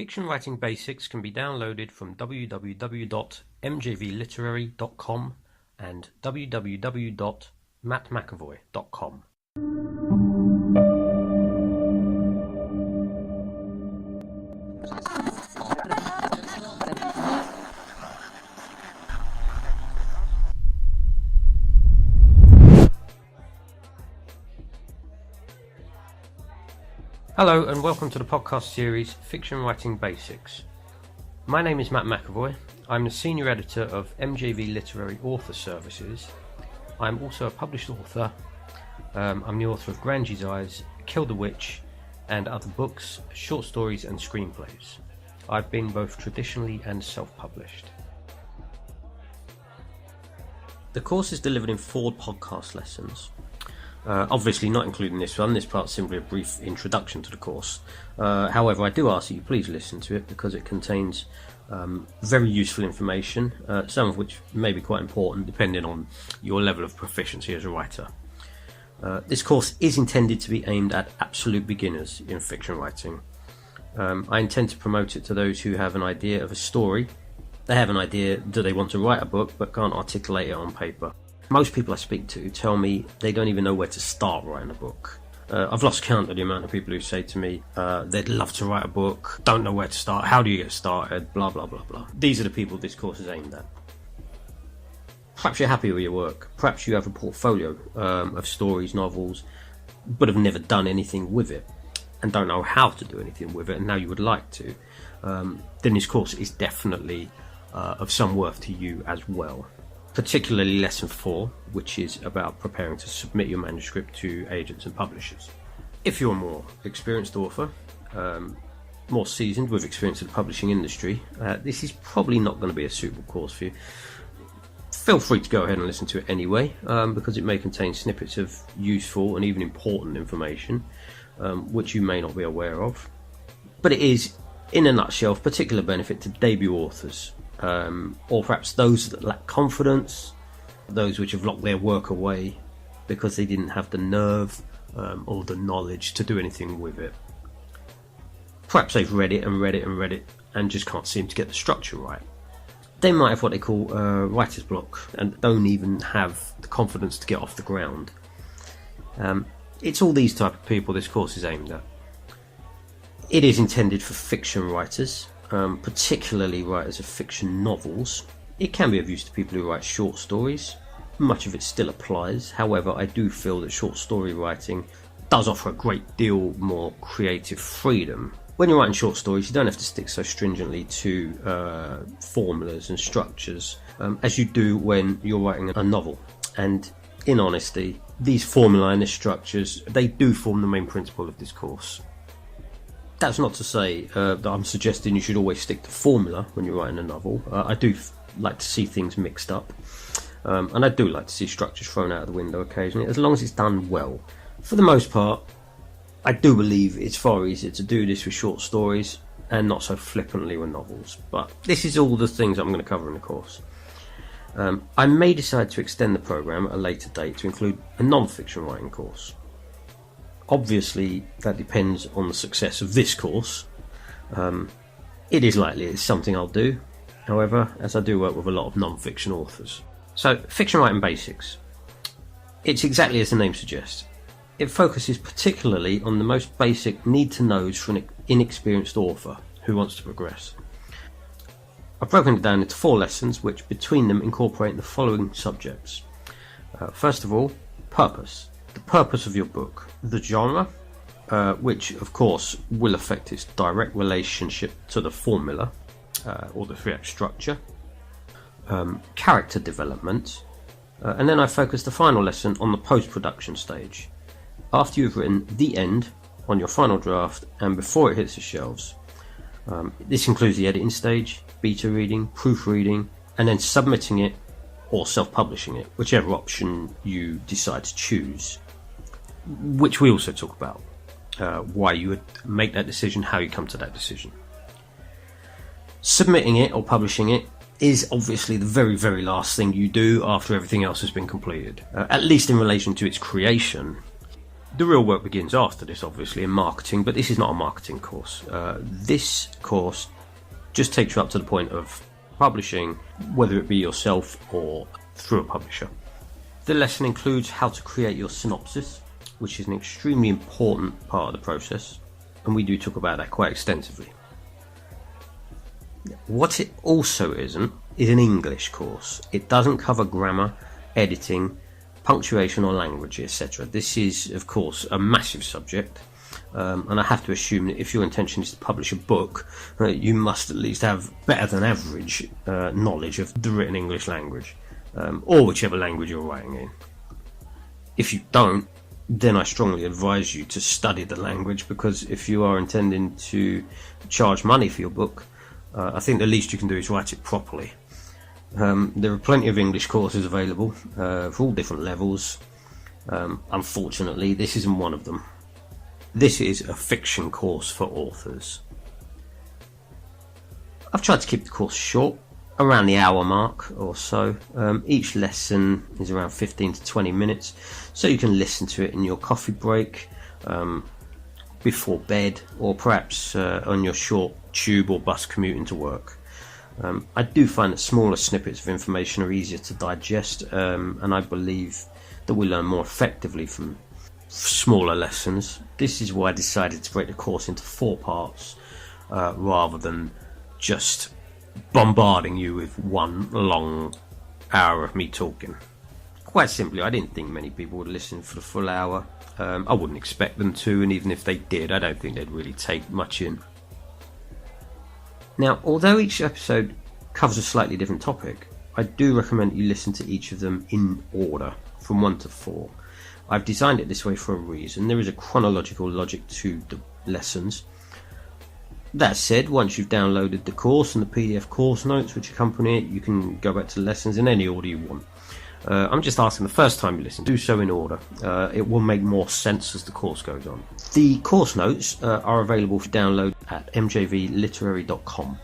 Fiction Writing Basics can be downloaded from www.mjvliterary.com and www.mattmcavoy.com. Hello and welcome to the podcast series Fiction Writing Basics. My name is Matt McAvoy. I'm the Senior Editor of MJV Literary Author Services. I'm also a published author. I'm the author of Grangie's Eyes, Kill the Witch, and other books, short stories and screenplays. I've been both traditionally and self-published. The course is delivered in 4 podcast lessons. Obviously not including this one. This part's simply a brief introduction to the course. However, I do ask that you please listen to it because it contains very useful information, some of which may be quite important depending on your level of proficiency as a writer. This course is intended to be aimed at absolute beginners in fiction writing. I intend to promote it to those who have an idea of a story. They have an idea that they want to write a book but can't articulate it on paper. Most people I speak to tell me they don't even know where to start writing a book. I've lost count of the amount of people who say to me they'd love to write a book, don't know where to start, how do you get started, blah blah blah blah. These are the people this course is aimed at. Perhaps you're happy with your work, perhaps you have a portfolio of stories, novels, but have never done anything with it and don't know how to do anything with it, and now you would like to. Then this course is definitely of some worth to you as well. Particularly lesson 4, which is about preparing to submit your manuscript to agents and publishers. If you're a more experienced author, more seasoned with experience in the publishing industry, this is probably not going to be a suitable course for you. Feel free to go ahead and listen to it anyway, because it may contain snippets of useful and even important information, which you may not be aware of. But it is, in a nutshell, of particular benefit to debut authors, or perhaps those that lack confidence, those which have locked their work away because they didn't have the nerve or the knowledge to do anything with it. Perhaps they've read it and just can't seem to get the structure right. They might have what they call writer's block and don't even have the confidence to get off the ground. It's all these type of people this course is aimed at. It is intended for fiction writers, particularly writers of fiction novels. It can be of use to people who write short stories. Much of it still applies. However, I do feel that short story writing does offer a great deal more creative freedom. When you're writing short stories, you don't have to stick so stringently to formulas and structures as you do when you're writing a novel. And in honesty, these formulae and these structures, they do form the main principle of this course. That's not to say that I'm suggesting you should always stick to formula when you're writing a novel. I do like to see things mixed up, and I do like to see structures thrown out of the window occasionally, as long as it's done well. For the most part, I do believe it's far easier to do this with short stories and not so flippantly with novels, but this is all the things I'm going to cover in the course. I may decide to extend the programme at a later date to include a non-fiction writing course. Obviously, that depends on the success of this course. It is likely it's something I'll do, however, as I do work with a lot of non-fiction authors. So, Fiction Writing Basics. It's exactly as the name suggests. It focuses particularly on the most basic need-to-knows for an inexperienced author who wants to progress. I've broken it down into 4 lessons, which between them incorporate the following subjects. First of all, purpose. The purpose of your book, the genre, which of course will affect its direct relationship to the formula or the 3-act structure, character development, and then I focus the final lesson on the post-production stage. After you've written the end on your final draft and before it hits the shelves. This includes the editing stage, beta reading, proofreading, and then submitting it or self-publishing it, whichever option you decide to choose, which we also talk about, why you would make that decision, how you come to that decision. Submitting it or publishing it is obviously the very, very last thing you do after everything else has been completed, at least in relation to its creation. The real work begins after this, obviously, in marketing, but this is not a marketing course. This course just takes you up to the point of publishing, whether it be yourself or through a publisher. The lesson includes how to create your synopsis, which is an extremely important part of the process, and we do talk about that quite extensively. What it also isn't is an English course. It doesn't cover grammar, editing, punctuation or language, etc. This is, of course, a massive subject, and I have to assume that if your intention is to publish a book, you must at least have better than average knowledge of the written English language, or whichever language you're writing in. If you don't, then I strongly advise you to study the language, because if you are intending to charge money for your book, I think the least you can do is write it properly. There are plenty of English courses available for all different levels. Unfortunately, this isn't one of them. This is a fiction course for authors. I've tried to keep the course short, around the hour mark or so. Each lesson is around 15 to 20 minutes, so you can listen to it in your coffee break, before bed, or perhaps on your short tube or bus commute into work. I do find that smaller snippets of information are easier to digest, and I believe that we learn more effectively from smaller lessons. This is why I decided to break the course into 4 parts, rather than just bombarding you with one long hour of me talking. Quite simply, I didn't think many people would listen for the full hour. I wouldn't expect them to, and even if they did, I don't think they'd really take much in. Now, although each episode covers a slightly different topic, I do recommend you listen to each of them in order, from 1 to 4. I've designed it this way for a reason. There is a chronological logic to the lessons. That said, once you've downloaded the course and the PDF course notes which accompany it, you can go back to the lessons in any order you want. I'm just asking the first time you listen, do so in order. It will make more sense as the course goes on. The course notes are available for download at mjvliterary.com.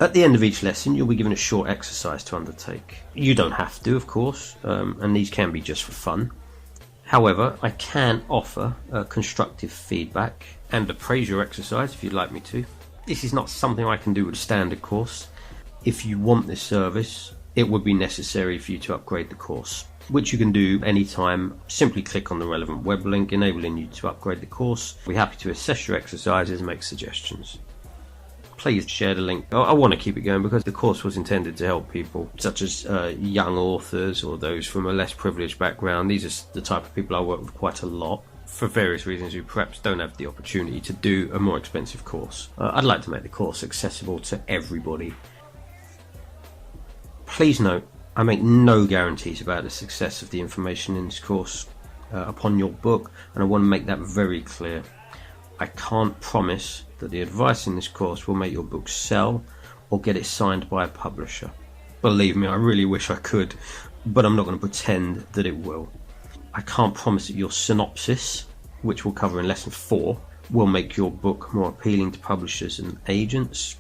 At the end of each lesson, you'll be given a short exercise to undertake. You don't have to, of course, and these can be just for fun. However, I can offer constructive feedback and appraise your exercise if you'd like me to. This is not something I can do with a standard course. If you want this service, it would be necessary for you to upgrade the course, which you can do anytime. Simply click on the relevant web link enabling you to upgrade the course. We're happy to assess your exercises and make suggestions. Please share the link. I want to keep it going because the course was intended to help people such as young authors or those from a less privileged background. These are the type of people I work with quite a lot, for various reasons, who perhaps don't have the opportunity to do a more expensive course. I'd like to make the course accessible to everybody. Please note, I make no guarantees about the success of the information in this course upon your book, and I want to make that very clear. I can't promise that the advice in this course will make your book sell or get it signed by a publisher. Believe me, I really wish I could, but I'm not going to pretend that it will. I can't promise that your synopsis, which we'll cover in lesson 4, will make your book more appealing to publishers and agents.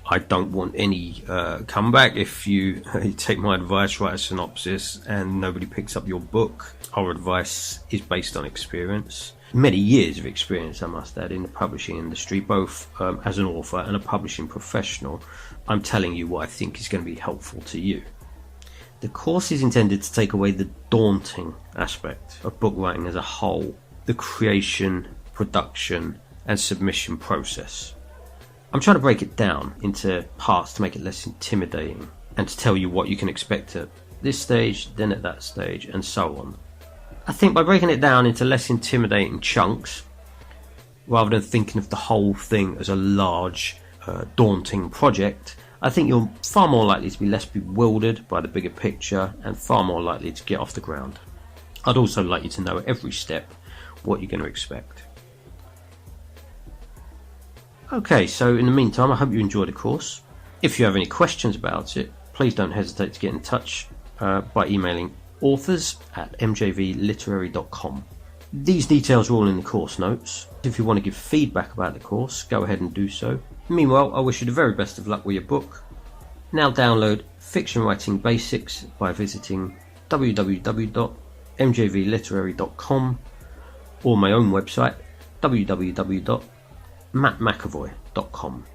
I don't want any comeback if you take my advice, write a synopsis, and nobody picks up your book. Our advice is based on experience. Many years of experience, I must add, in the publishing industry, both as an author and a publishing professional. I'm telling you what I think is going to be helpful to you. The course is intended to take away the daunting aspect of book writing as a whole, the creation, production, and submission process. I'm trying to break it down into parts to make it less intimidating and to tell you what you can expect at this stage, then at that stage, and so on. I think by breaking it down into less intimidating chunks, rather than thinking of the whole thing as a large, daunting project, I think you're far more likely to be less bewildered by the bigger picture and far more likely to get off the ground. I'd also like you to know at every step what you're going to expect. Okay, so in the meantime, I hope you enjoyed the course. If you have any questions about it, please don't hesitate to get in touch by emailing authors@mjvliterary.com. These details are all in the course notes. If you want to give feedback about the course, go ahead and do so. Meanwhile, I wish you the very best of luck with your book. Now download Fiction Writing Basics by visiting www.mjvliterary.com or my own website, www.mattmcavoy.com.